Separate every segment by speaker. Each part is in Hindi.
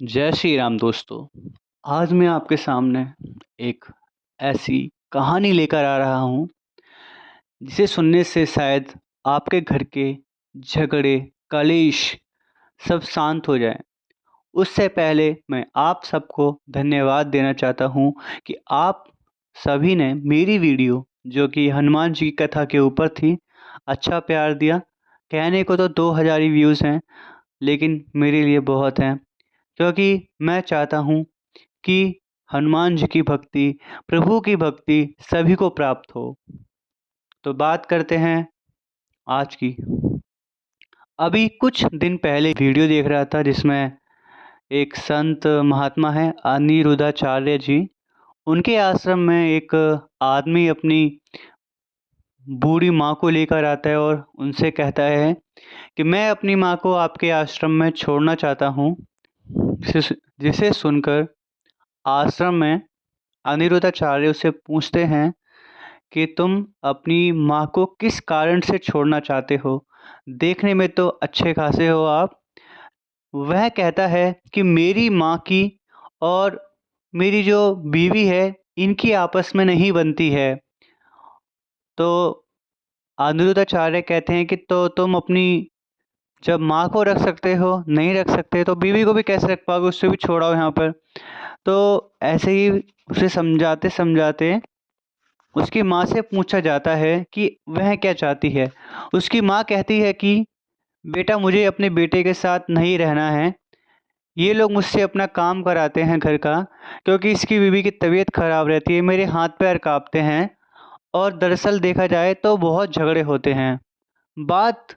Speaker 1: जय श्री राम दोस्तों। आज मैं आपके सामने एक ऐसी कहानी लेकर आ रहा हूँ जिसे सुनने से शायद आपके घर के झगड़े कलेश सब शांत हो जाए। उससे पहले मैं आप सबको धन्यवाद देना चाहता हूँ कि आप सभी ने मेरी वीडियो जो कि हनुमान जी की कथा के ऊपर थी अच्छा प्यार दिया। कहने को तो 2000 ही व्यूज़ हैं, लेकिन मेरे लिए बहुत हैं, क्योंकि मैं चाहता हूँ कि हनुमान जी की भक्ति, प्रभु की भक्ति सभी को प्राप्त हो। तो बात करते हैं आज की। अभी कुछ दिन पहले वीडियो देख रहा था जिसमें एक संत महात्मा है अनिरुद्धाचार्य जी। उनके आश्रम में एक आदमी अपनी बूढ़ी माँ को लेकर आता है और उनसे कहता है कि मैं अपनी माँ को आपके आश्रम में छोड़ना चाहता हूँ। जिसे सुनकर आश्रम में अनिरुद्धाचार्य उससे पूछते हैं कि तुम अपनी माँ को किस कारण से छोड़ना चाहते हो? देखने में तो अच्छे खासे हो आप। वह कहता है कि मेरी माँ की और मेरी जो बीवी है, इनकी आपस में नहीं बनती है। तो अनिरुद्धाचार्य कहते हैं कि तो तुम अपनी जब माँ को रख सकते हो, नहीं रख सकते तो बीवी को भी कैसे रख पाओगे? उससे भी छोड़ाओ यहाँ पर। तो ऐसे ही उसे समझाते-समझाते उसकी माँ से पूछा जाता है कि वह क्या चाहती है। उसकी माँ कहती है कि बेटा, मुझे अपने बेटे के साथ नहीं रहना है। ये लोग मुझसे अपना काम कराते हैं घर का, क्योंकि इसकी बीवी की तबीयत खराब रहती है, मेरे हाथ पैर काँपते हैं और दरअसल देखा जाए तो बहुत झगड़े होते हैं। बात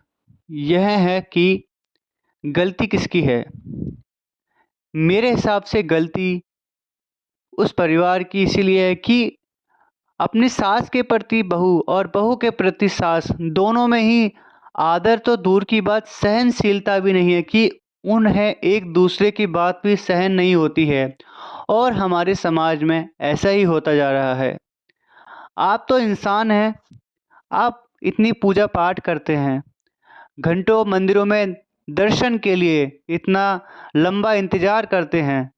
Speaker 1: यह है कि गलती किसकी है? मेरे हिसाब से गलती उस परिवार की इसीलिए है कि अपनी सास के प्रति बहू और बहू के प्रति सास दोनों में ही आदर तो दूर की बात, सहनशीलता भी नहीं है कि उन्हें एक दूसरे की बात भी सहन नहीं होती है। और हमारे समाज में ऐसा ही होता जा रहा है। आप तो इंसान हैं, आप इतनी पूजा पाठ करते हैं, घंटों मंदिरों में दर्शन के लिए इतना लंबा इंतजार करते हैं,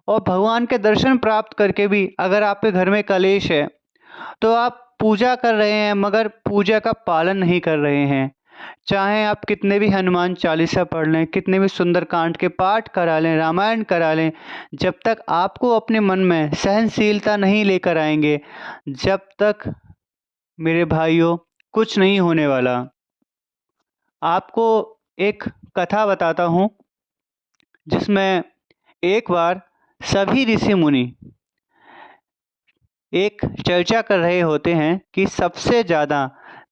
Speaker 1: और भगवान के दर्शन प्राप्त करके भी अगर आपके घर में कलेश है तो आप पूजा कर रहे हैं मगर पूजा का पालन नहीं कर रहे हैं। चाहे आप कितने भी हनुमान चालीसा पढ़ लें, कितने भी सुंदरकांड के पाठ करा लें, रामायण करा लें, जब तक आपको अपने मन में सहनशीलता नहीं लेकर आएंगे, जब तक मेरे भाइयों कुछ नहीं होने वाला। आपको एक कथा बताता हूँ जिसमें एक बार सभी ऋषि मुनि एक चर्चा कर रहे होते हैं कि सबसे ज़्यादा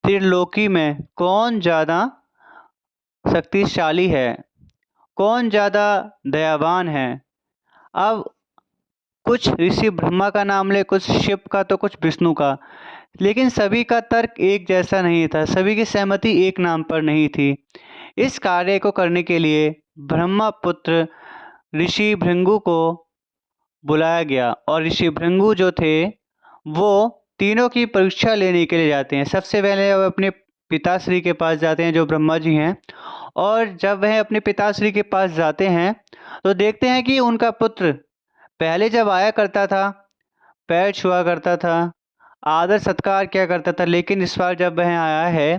Speaker 1: त्रिलोकी में कौन ज़्यादा शक्तिशाली है, कौन ज़्यादा दयावान है। अब कुछ ऋषि ब्रह्मा का नाम ले, कुछ शिव का तो कुछ विष्णु का, लेकिन सभी का तर्क एक जैसा नहीं था, सभी की सहमति एक नाम पर नहीं थी। इस कार्य को करने के लिए ब्रह्मपुत्र ऋषि भृंगु को बुलाया गया, और ऋषि भृंगु जो थे वो तीनों की परीक्षा लेने के लिए जाते हैं। सबसे पहले वो अपने पिताश्री के पास जाते हैं जो ब्रह्मा जी हैं, और जब वह अपने पिताश्री के पास जाते हैं तो देखते हैं कि उनका पुत्र पहले जब आया करता था, पैर छुआ करता था, आदर सत्कार किया करता था, लेकिन इस बार जब वह आया है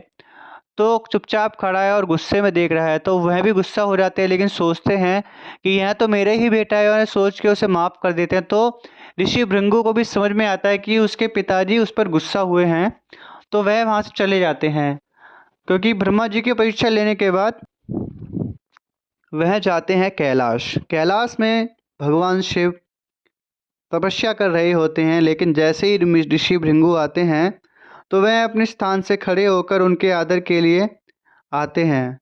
Speaker 1: तो चुपचाप खड़ा है और गुस्से में देख रहा है। तो वह भी गुस्सा हो जाते हैं, लेकिन सोचते हैं कि यह तो मेरा ही बेटा है, और सोच के उसे माफ़ कर देते हैं। तो ऋषि भृंगु को भी समझ में आता है कि उसके पिताजी उस पर गुस्सा हुए हैं, तो वह वहाँ से चले जाते हैं। क्योंकि ब्रह्मा जी की परीक्षा लेने के बाद वह जाते हैं कैलाश। कैलाश में भगवान शिव तपस्या कर रहे होते हैं, लेकिन जैसे ही ऋषि भृंगु आते हैं तो वह अपने स्थान से खड़े होकर उनके आदर के लिए आते हैं,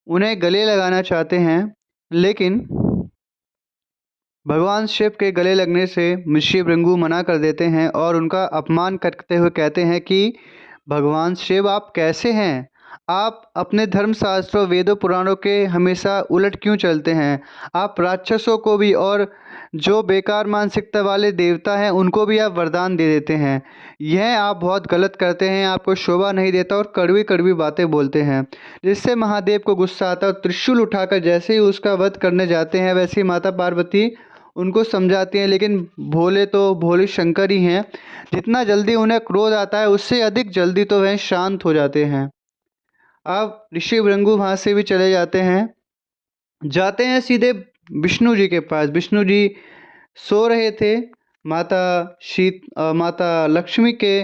Speaker 1: उन्हें गले लगाना चाहते हैं, लेकिन भगवान शिव के गले लगने से ऋषि भृंगु मना कर देते हैं और उनका अपमान करते हुए कहते हैं कि भगवान शिव, आप कैसे हैं? आप अपने धर्मशास्त्रों वेदों पुराणों के हमेशा उलट क्यों चलते हैं? आप राक्षसों को भी और जो बेकार मानसिकता वाले देवता हैं उनको भी आप वरदान दे देते हैं। यह आप बहुत गलत करते हैं, आपको शोभा नहीं देता और कड़वी कड़वी बातें बोलते हैं, जिससे महादेव को गुस्सा आता है और त्रिशूल उठाकर जैसे ही उसका वध करने जाते हैं वैसे ही माता पार्वती उनको समझाती हैं। लेकिन भोले तो भोले शंकर ही हैं, जितना जल्दी उन्हें क्रोध आता है उससे अधिक जल्दी तो वह शांत हो जाते हैं। अब ऋषि भृंगु वहाँ से भी चले जाते हैं सीधे विष्णु जी के पास। विष्णु जी सो रहे थे माता लक्ष्मी के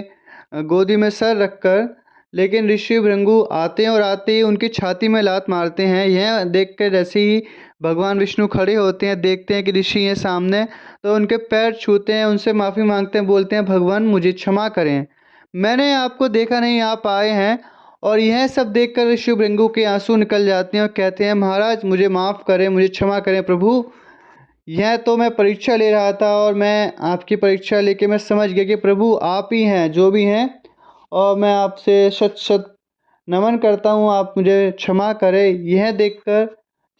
Speaker 1: गोदी में सर रखकर, लेकिन ऋषि भृंगु आते हैं और आते ही उनकी छाती में लात मारते हैं। यह देखकर जैसे ही भगवान विष्णु खड़े होते हैं, देखते हैं कि ऋषि हैं सामने, तो उनके पैर छूते हैं, उनसे माफ़ी मांगते हैं, बोलते हैं भगवान मुझे क्षमा करें, मैंने आपको देखा नहीं, आप आए हैं। और यह सब देखकर ऋषि भृंगु के आंसू निकल जाते हैं और कहते हैं महाराज मुझे माफ़ करें, मुझे क्षमा करें प्रभु, यह तो मैं परीक्षा ले रहा था और मैं आपकी परीक्षा लेके मैं समझ गया कि प्रभु आप ही हैं जो भी हैं, और मैं आपसे शत शत नमन करता हूँ, आप मुझे क्षमा करें। यह देखकर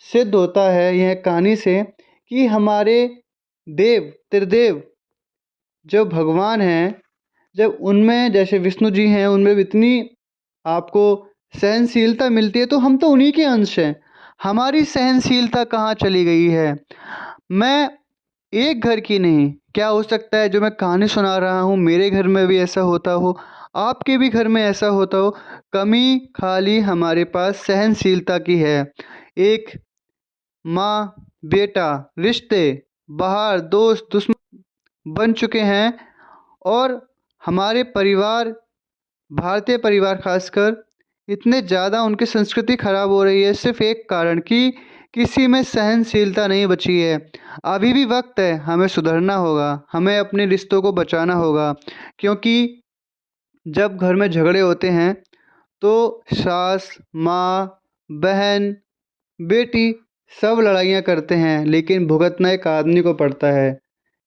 Speaker 1: सिद्ध होता है यह कहानी से कि हमारे देव त्रिदेव जो भगवान हैं, जब उनमें जैसे विष्णु जी हैं उनमें भी इतनी आपको सहनशीलता मिलती है, तो हम तो उन्हीं के अंश हैं, हमारी सहनशीलता कहाँ चली गई है। मैं एक घर की नहीं, क्या हो सकता है जो मैं कहानी सुना रहा हूँ मेरे घर में भी ऐसा होता हो, आपके भी घर में ऐसा होता हो। कमी खाली हमारे पास सहनशीलता की है। एक माँ बेटा रिश्ते बाहर दोस्त दुश्मन बन चुके हैं, और हमारे परिवार भारतीय परिवार खासकर इतने ज़्यादा उनकी संस्कृति खराब हो रही है सिर्फ एक कारण कि किसी में सहनशीलता नहीं बची है। अभी भी वक्त है, हमें सुधरना होगा, हमें अपने रिश्तों को बचाना होगा, क्योंकि जब घर में झगड़े होते हैं तो सास माँ बहन बेटी सब लड़ाइयाँ करते हैं, लेकिन भुगतना एक आदमी को पड़ता है,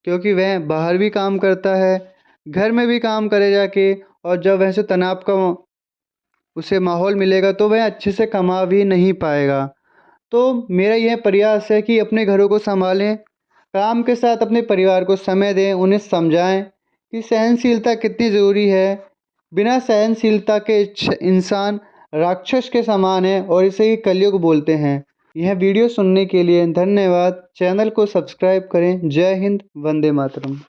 Speaker 1: क्योंकि वह बाहर भी काम करता है घर में भी काम करे जाके, और जब वैसे तनाव का उसे माहौल मिलेगा तो वह अच्छे से कमा भी नहीं पाएगा। तो मेरा यह प्रयास है कि अपने घरों को संभालें, काम के साथ अपने परिवार को समय दें, उन्हें समझाएं कि सहनशीलता कितनी ज़रूरी है। बिना सहनशीलता के इंसान राक्षस के समान है और इसे ही कलयुग बोलते हैं। यह वीडियो सुनने के लिए धन्यवाद। चैनल को सब्सक्राइब करें। जय हिंद, वंदे मातरम।